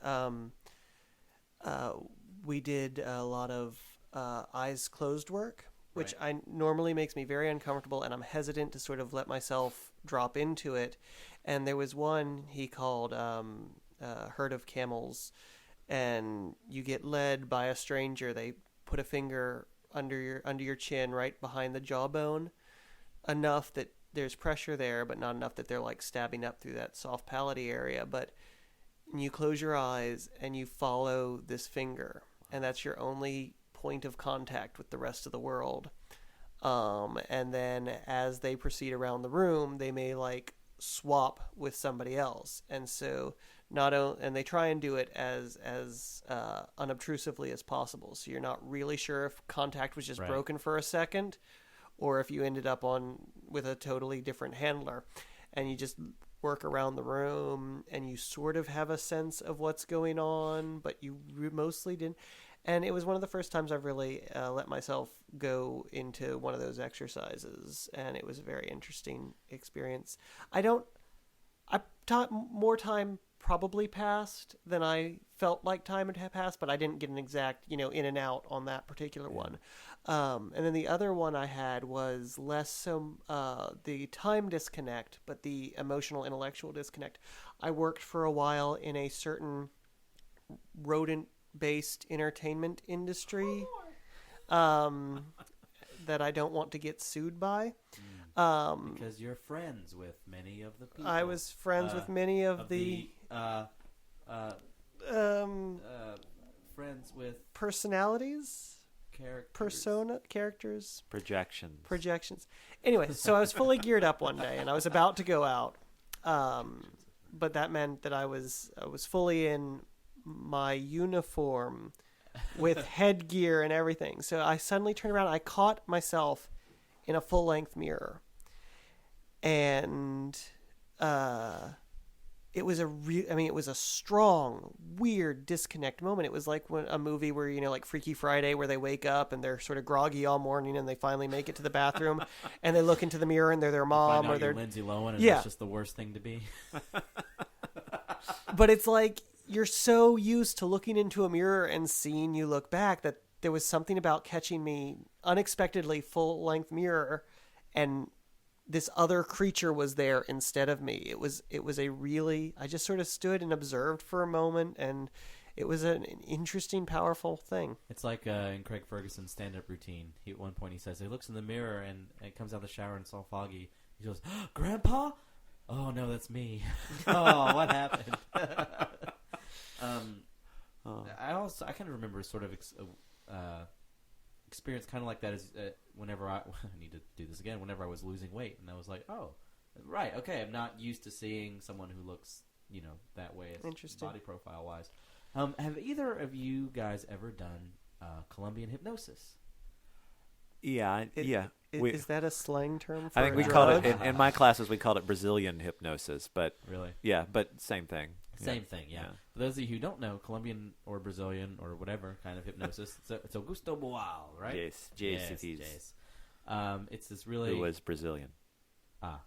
we did a lot of eyes closed work, which Right. normally makes me very uncomfortable, and I'm hesitant to sort of let myself drop into it. And there was one he called Herd of Camels, and you get led by a stranger. They put a finger under your chin, right behind the jawbone, enough that there's pressure there, but not enough that they're like stabbing up through that soft palaty area. But you close your eyes and you follow this finger, and that's your only point of contact with the rest of the world. And then as they proceed around the room, they may like swap with somebody else, and so and they try and do it as unobtrusively as possible. So you're not really sure if contact was just Right. broken for a second, or if you ended up with a totally different handler, and you just work around the room and you sort of have a sense of what's going on, but you mostly didn't. And it was one of the first times I've really let myself go into one of those exercises, and it was a very interesting experience. More time probably passed than I felt like time had passed, but I didn't get an exact, in and out on that particular one. And then the other one I had was less so the time disconnect, but the emotional, intellectual disconnect. I worked for a while in a certain rodent-based entertainment industry that I don't want to get sued by. Because you're friends with many of the people. I was friends with many of the friends with personalities, characters, projections. Anyway, so I was fully geared up one day, and I was about to go out, but that meant that I was fully in my uniform with headgear and everything. So I suddenly turned around. I caught myself in a full-length mirror, and it was it was a strong, weird disconnect moment. It was like a movie where, like Freaky Friday, where they wake up and they're sort of groggy all morning and they finally make it to the bathroom and they look into the mirror and they're their mom or they're Lindsay Lohan, and Yeah. that's just the worst thing to be. But it's like you're so used to looking into a mirror and seeing you look back that there was something about catching me unexpectedly full-length mirror and this other creature was there instead of me. It was I just sort of stood and observed for a moment, and it was an interesting, powerful thing. It's like in Craig Ferguson's stand-up routine. At one point he says he looks in the mirror and it comes out of the shower and it's all foggy. He goes, "Grandpa? Oh no, that's me." Oh, what happened? I kind of remember sort of experience kind of like that as whenever I need to do this again. Whenever I was losing weight, and I was like, "Oh, right, okay." I'm not used to seeing someone who looks, that way, Interesting. body profile wise. Have either of you guys ever done Colombian hypnosis? Yeah, yeah. Is that a slang term for I think a we drug? called it in my classes. We called it Brazilian hypnosis, but Really? yeah, but same thing. Same thing, yeah. For those of you who don't know, Colombian or Brazilian or whatever kind of hypnosis, it's Augusto Boal, right? Yes, it is. Yes. It's this really... Who was Brazilian? Well,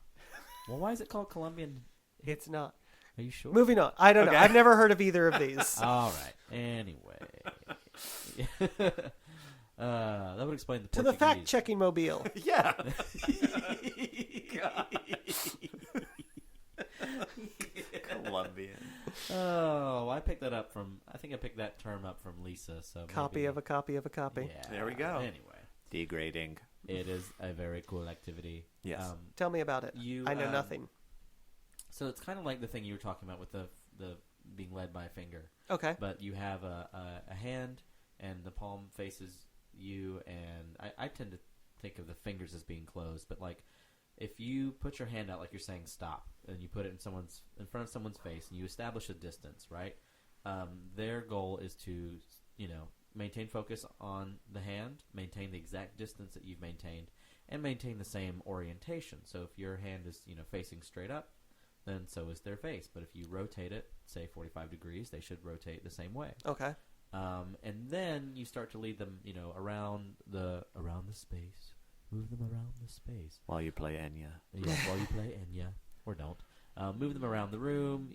why is it called Colombian? It's not. Are you sure? Moving on. I don't know. Okay. I've never heard of either of these. All right. Anyway. That would explain the To Portuguese. the fact-checking mobile. Yeah. Colombian. Oh, I picked that up from... I think I picked that term up from Lisa. So Copy maybe, of a copy of a copy. Yeah. There we go. Anyway. Degrading. It is a very cool activity. Yes. Tell me about it. I know nothing. So it's kind of like the thing you were talking about with the being led by a finger. Okay. But you have a hand, and the palm faces you, and I tend to think of the fingers as being closed. But like, if you put your hand out, like you're saying stop, and you put it in front of someone's face, and you establish a distance, right? Their goal is to, maintain focus on the hand, maintain the exact distance that you've maintained, and maintain the same orientation. So if your hand is, facing straight up, then so is their face. But if you rotate it, say 45 degrees, they should rotate the same way. Okay. And then you start to lead them, around the space. Move them around the space. While you play Enya. Yeah, while you play Enya. Or don't. Move them around the room,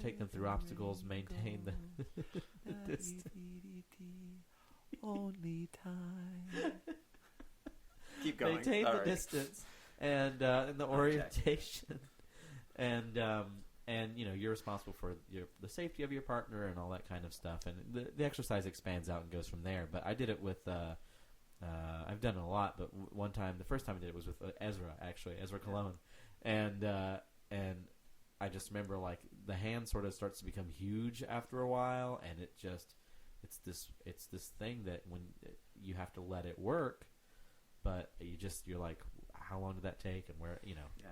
take them through obstacles, maintain the distance. Only time. Keep going. Maintain Sorry. the distance and the orientation. And you're responsible for the safety of your partner and all that kind of stuff. And the exercise expands out and goes from there. But I did it with... I've done it a lot, but one time, the first time I did it was with Ezra Cologne. And I just remember, like, the hand sort of starts to become huge after a while, and it's this thing that when you have to let it work, but you're like, how long did that take, and where,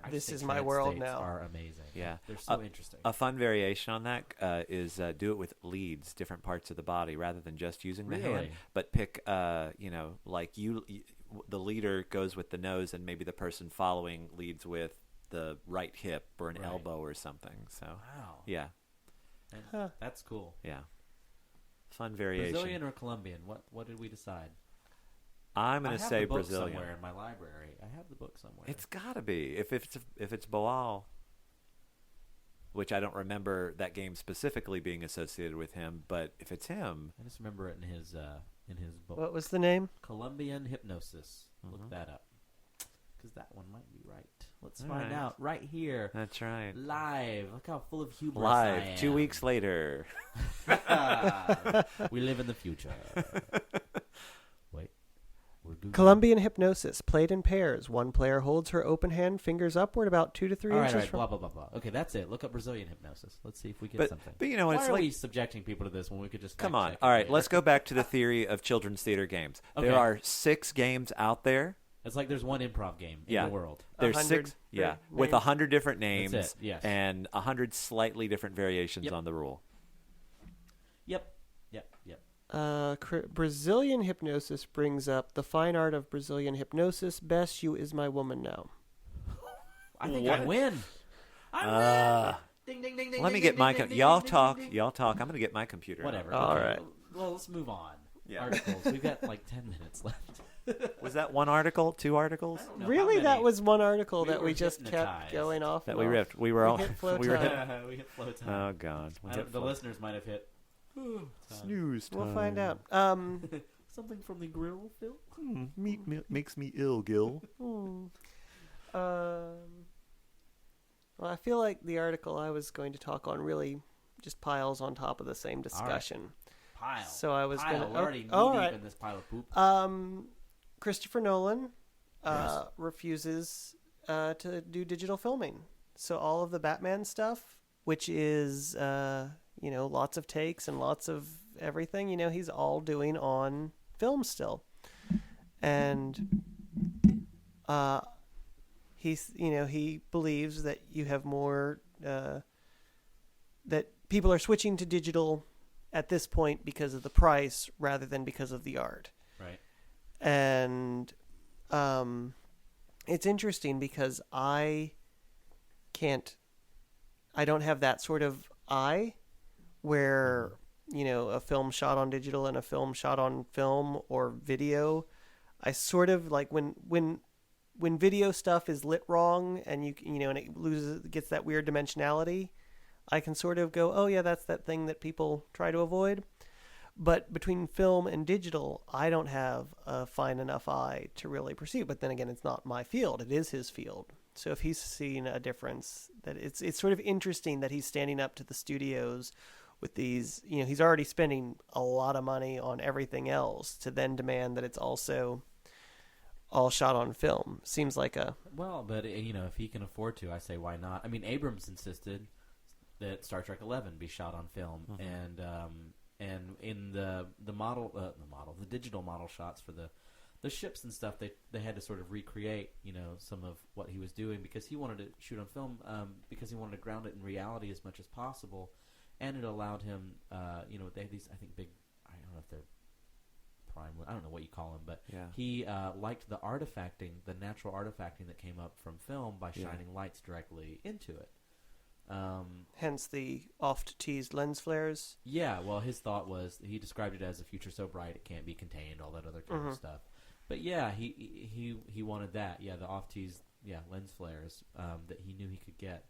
I This just is think my trance world states now. are amazing. Yeah. They're so interesting. A fun variation on that is do it with leads, different parts of the body, rather than just using the hand. Really? But pick, like the leader goes with the nose, and maybe the person following leads with the right hip or an elbow or something. So, Wow. yeah, And that's cool. yeah, fun variation. Brazilian or Colombian? What did we decide? I'm going to say I have the book Brazilian. somewhere in my library. I have the book somewhere. It's got to be if it's Boal, which I don't remember that game specifically being associated with him, but if it's him, I just remember it in his book. What was the name? Colombian Hypnosis. Look that up, because that one might be right. Let's find out right here, that's right. live. Look how full of hubris I Live am. 2 weeks later. We live in the future. Wait, we're Googling. Colombian hypnosis. Played in pairs. One player holds her open hand, fingers upward, about 2 to 3 All right, inches all right, from. blah blah blah blah. Okay, that's it. Look up Brazilian hypnosis. Let's see if we get But something. you know, Why it's are like we subjecting people to this when we could just come fact on. check All it right, later? let's go back to the theory of children's theater games. Okay. There are 6 games out there. It's like there's one improv game Yeah. in the world. There's 100 6, yeah, names. with 100 different names That's it, yes. and 100 slightly different variations Yep. on the rule. Yep. Brazilian hypnosis brings up the fine art of Brazilian hypnosis. Best, you is my woman now. I think I win. Ding, ding, ding, ding. Let me ding, get ding, my ding, ding, y'all ding, talk. ding, ding. Y'all talk. I'm going to get my computer. Whatever. All okay. right. Well, let's move on. Yeah. Articles. We've got like 10 minutes left. Was that one article? 2 articles? I don't know Really, how that many. was one article We that were we just hypnotized. kept going off. That and we off. ripped. We were all. hit We were Flowtime. We hit Flowtime. Oh God. We hit The flow- listeners might have hit snooze time. We'll find out. something from the grill, Phil. Meat makes me ill, Gil. Well, I feel like the article I was going to talk on really just piles on top of the same discussion. Pile. So I was pile. gonna. We're already all knee right. deep in this pile of poop. Christopher Nolan Yes. refuses to do digital filming. So all of the Batman stuff, which is lots of takes and lots of everything, he's all doing on film still, and he believes that you have more that people are switching to digital at this point because of the price rather than because of the art. Right. And it's interesting because I don't have that sort of eye where, a film shot on digital and a film shot on film or video. I sort of like when video stuff is lit wrong and and it gets that weird dimensionality, I can sort of go, oh yeah, that's that thing that people try to avoid. But between film and digital, I don't have a fine enough eye to really perceive. But then again, it's not my field; it is his field. So if he's seeing a difference, that it's sort of interesting that he's standing up to the studios with these. He's already spending a lot of money on everything else to then demand that it's also all shot on film. Seems like a But if he can afford to, I say why not? I mean, Abrams insisted that Star Trek 11 be shot on film, and in the digital model shots for the ships and stuff, they had to sort of recreate some of what he was doing because he wanted to shoot on film because he wanted to ground it in reality as much as possible, and it allowed him they have these, I think, big, I don't know if they're prime, I don't know what you call them, but Yeah. he liked the natural artifacting that came up from film by shining lights directly into it. hence the oft-teased lens flares. Yeah, well, his thought was, he described it as a future so bright it can't be contained, all that other kind of stuff. But yeah, he wanted that. Yeah, the off-teased lens flares that he knew he could get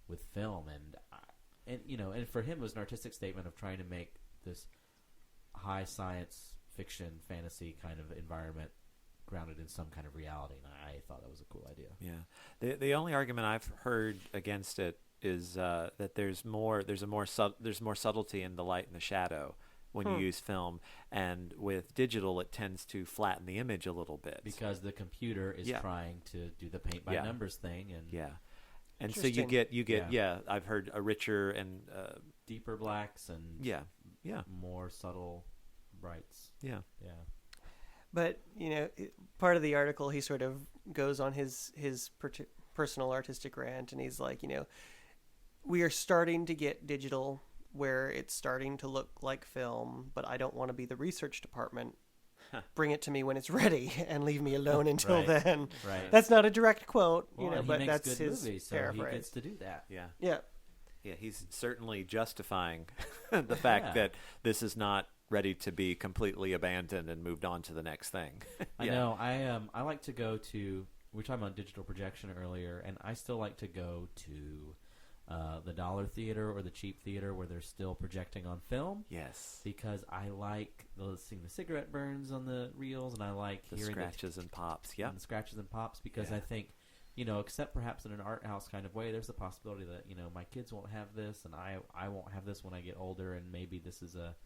with film, and for him it was an artistic statement of trying to make this high science fiction fantasy kind of environment grounded in some kind of reality, and I thought that was a cool idea. Yeah. The only argument I've heard against it is that there's more subtlety in the light and the shadow when you use film, and with digital it tends to flatten the image a little bit Because the computer is trying to do the paint by numbers thing, and so you get I've heard a richer and deeper blacks and more subtle brights. Yeah. But part of the article, he sort of goes on his personal artistic rant, and he's like, we are starting to get digital where it's starting to look like film, but I don't want to be the research department. Bring it to me when it's ready and leave me alone until Right. then. Right. That's not a direct quote, Well, he but makes that's good his movies, so paraphrase. he gets to do that. Yeah. Yeah. He's certainly justifying the fact that this is not ready to be completely abandoned and moved on to the next thing. I know. I like to go to. We were talking about digital projection earlier, and I still like to go to the dollar theater or the cheap theater where they're still projecting on film. Yes. Because I like seeing the cigarette burns on the reels, and I like The hearing scratches and pops. Yeah. and the scratches and pops, because I think, except perhaps in an art house kind of way, there's the possibility that, my kids won't have this, and I won't have this when I get older, and maybe this is a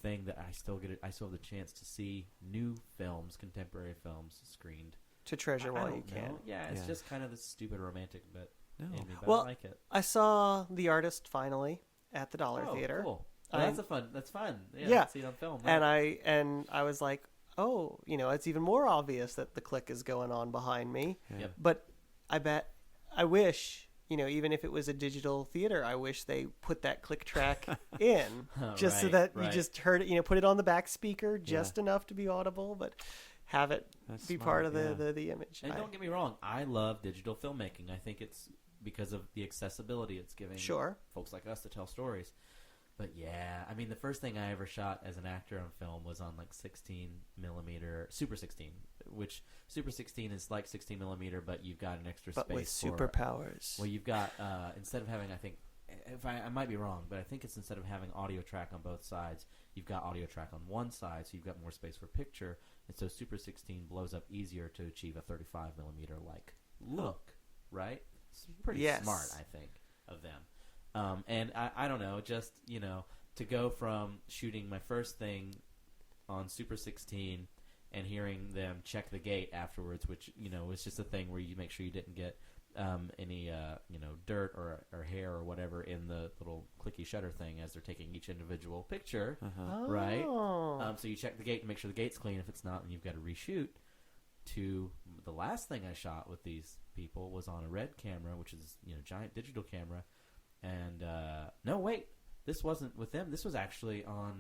thing that I still have the chance to see new films, contemporary films screened. To treasure I while don't you can. know. Yeah, it's just kind of this stupid romantic bit in me, but Well, I like it. I saw The Artist finally at the Dollar Theater. Cool. Well, that's fun. Yeah. See it on film. And right. I was like, oh, it's even more obvious that the click is going on behind me. Yep. But I wish, even if it was a digital theater, I wish they put that click track in just so Right, that you just heard it, put it on the back speaker just enough to be audible, but have it That's be smart, part of the image. And don't get me wrong, I love digital filmmaking. I think it's because of the accessibility it's giving Sure. folks like us to tell stories. But yeah, I mean, the first thing I ever shot as an actor on film was on like 16 millimeter, Super 16, which Super 16 is like 16 millimeter, but you've got an extra But space with for superpowers. Well, you've got instead of having, I think, if I might be wrong, but I think it's instead of having audio track on both sides, you've got audio track on one side, so you've got more space for picture, and so Super 16 blows up easier to achieve a 35 millimeter like look, right? It's pretty smart, I think, of them. And I don't know, just, to go from shooting my first thing on Super 16 and hearing them check the gate afterwards, which, was just a thing where you make sure you didn't get any, dirt or hair or whatever in the little clicky shutter thing as they're taking each individual picture, right? So you check the gate and make sure the gate's clean. If it's not, then you've got to reshoot. To the last thing I shot with these people was on a Red camera, which is, giant digital camera. And no, wait, this wasn't with them. This was actually on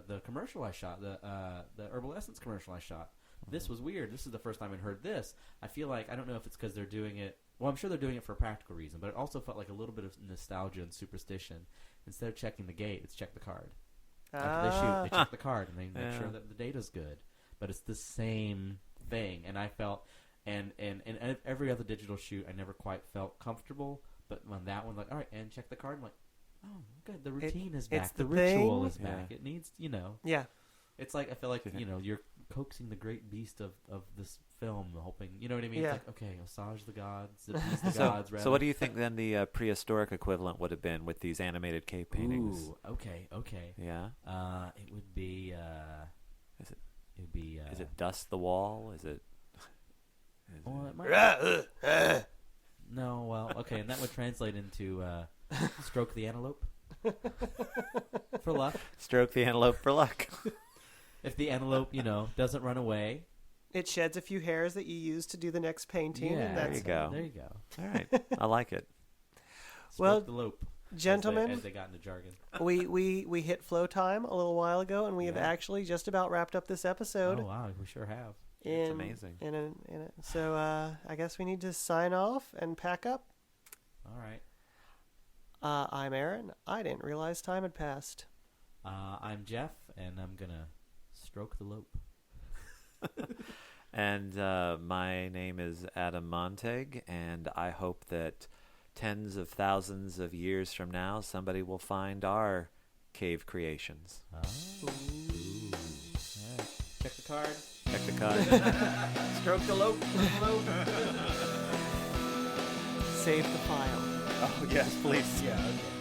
the commercial I shot, the Herbal Essence commercial I shot. This was weird. This is the first time I'd heard this. I feel like, I don't know if it's because they're doing it. Well, I'm sure they're doing it for a practical reason, but it also felt like a little bit of nostalgia and superstition. Instead of checking the gate, it's check the card. After they shoot, they check the card and they make sure that the data's good. But it's the same thing, and I felt, and every other digital shoot, I never quite felt comfortable. But on that one, like, all right, and check the card. I'm like, oh, good. The routine is back. The ritual is back. It needs, Yeah. It's like, I feel like, you're coaxing the great beast of this film, hoping, you know what I mean? Yeah. It's like, okay, massage the gods, appease the gods. So what do you think then the prehistoric equivalent would have been with these animated cave paintings? Ooh, okay. Yeah. It would be, Is it Dust the Wall? Is it... Well, it might No, well, okay, and that would translate into Stroke the Antelope for luck. Stroke the Antelope for luck. If the antelope, doesn't run away. It sheds a few hairs that you use to do the next painting. Yeah, and that's there you go. All right, I like it. Stroke the lope, gentlemen, as they got into jargon. we hit Flowtime a little while ago, and we have actually just about wrapped up this episode. Oh, wow, we sure have. It's amazing. So I guess we need to sign off and pack up. All right. I'm Aaron. I didn't realize time had passed. I'm Jeff, and I'm going to stroke the lope. And my name is Adam Montag, and I hope that tens of thousands of years from now, somebody will find our cave creations. Oh. Ooh. All right. Check the card. Check the card. Stroke the lope. Save the file. Oh, yes, please. Yeah, okay.